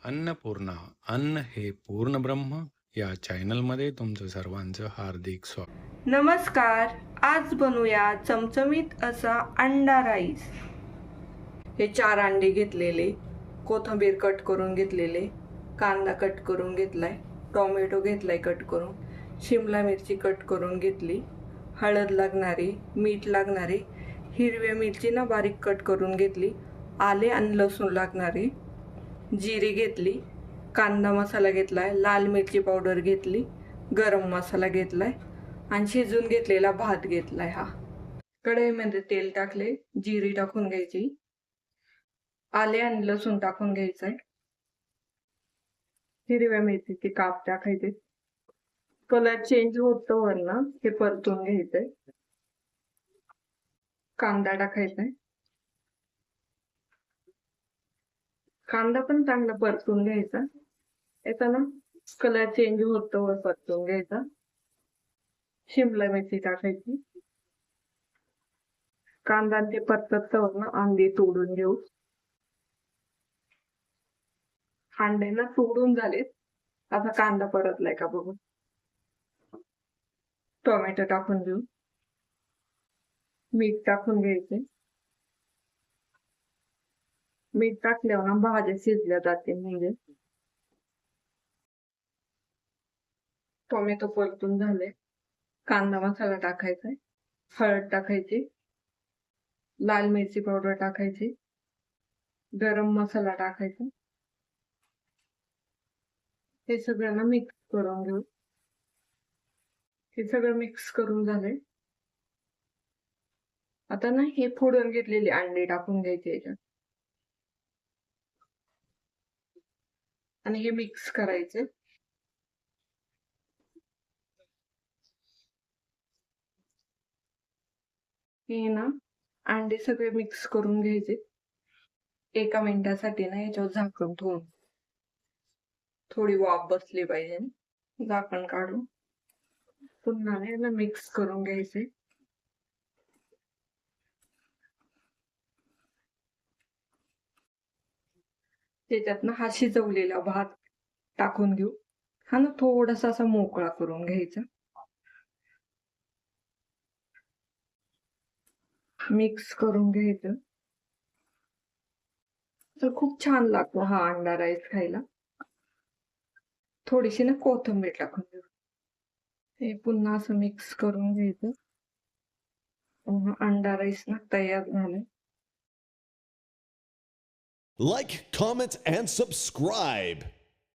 अन्नपूर्णा अन्न हे पूर्ण ब्रह्म या चॅनलमध्ये तुमचं सर्वांचं हार्दिक स्वागत. नमस्कार. आज बनवूया चमचमीत असा अंडा राईस. हे 4 अंडे घेतलेले, कोथिंबीर कट करून घेतलेले, कांदा कट करून घेतलाय, टोमॅटो घेतलाय कट करून, शिमला मिरची कट करून घेतली, हळद लागणारी, मीठ लागणारे, हिरव्या मिरची ना बारीक कट करून घेतली, आले आणि लसूण लागणारी, जिरे घेतली, कांदा मसाला घेतलाय, लाल मिरची पावडर घेतली, गरम मसाला घेतलाय आणि शिजून घेतलेला भात घेतलाय. हा कढईमध्ये तेल टाकले, जिरे टाकून घ्यायची, आले आणि लसूण टाकून घ्यायचंय, हिरव्या मिरचीचे काप टाकायचे, कलर चेंज होतो ना हे परतून घ्यायचंय, कांदा टाकायचाय, कांदा पण चांगला परतून घ्यायचा, याचा ना कलर चेंज होतो परतून घ्यायचा, शिमला मिरची टाकायची, कांदा ते परतत ना अंडे तोडून घेऊ, अंडे ना तोडून झालेत, आता कांदा परतलाय का बघू, टोमॅटो टाकून घेऊ, मीठ टाकून घ्यायचे, मीठ टाकल्यावर ना भाज्या शिजल्या जाते. म्हणजे टोमॅटो परतून झाले, कांदा मसाला टाकायचा, हळद टाकायची, लाल मिरची पावडर टाकायची, गरम मसाला टाकायचा, हे सगळं ना मिक्स करून घेऊ. हे सगळं मिक्स करून झाले, आता ना हे फोडून घेतलेले अंडे टाकून घ्यायचे याच्यात आणि हे मिक्स करायचे. हे ना अंडे सगळे मिक्स करून घ्यायचे. 1 मिनिटासाठी ना याच्यावर झाकून ठेवून थोडी वाफ बसली पाहिजे. झाकण काढून पुन्हा याला मिक्स करून घ्यायचे. त्याच्यात ना हा शिजवलेला भात टाकून घेऊ. हा ना थोडासा असा मोकळा करून घ्यायचा, मिक्स करून घ्यायचं. तर खूप छान लागतो हा अंडा राईस खायला. थोडीशी ना कोथिंबीर टाकून घेऊ. हे पुन्हा असं मिक्स करून घ्यायचं. अंडा राईस ना तयार झालाय. Like, comment, and subscribe.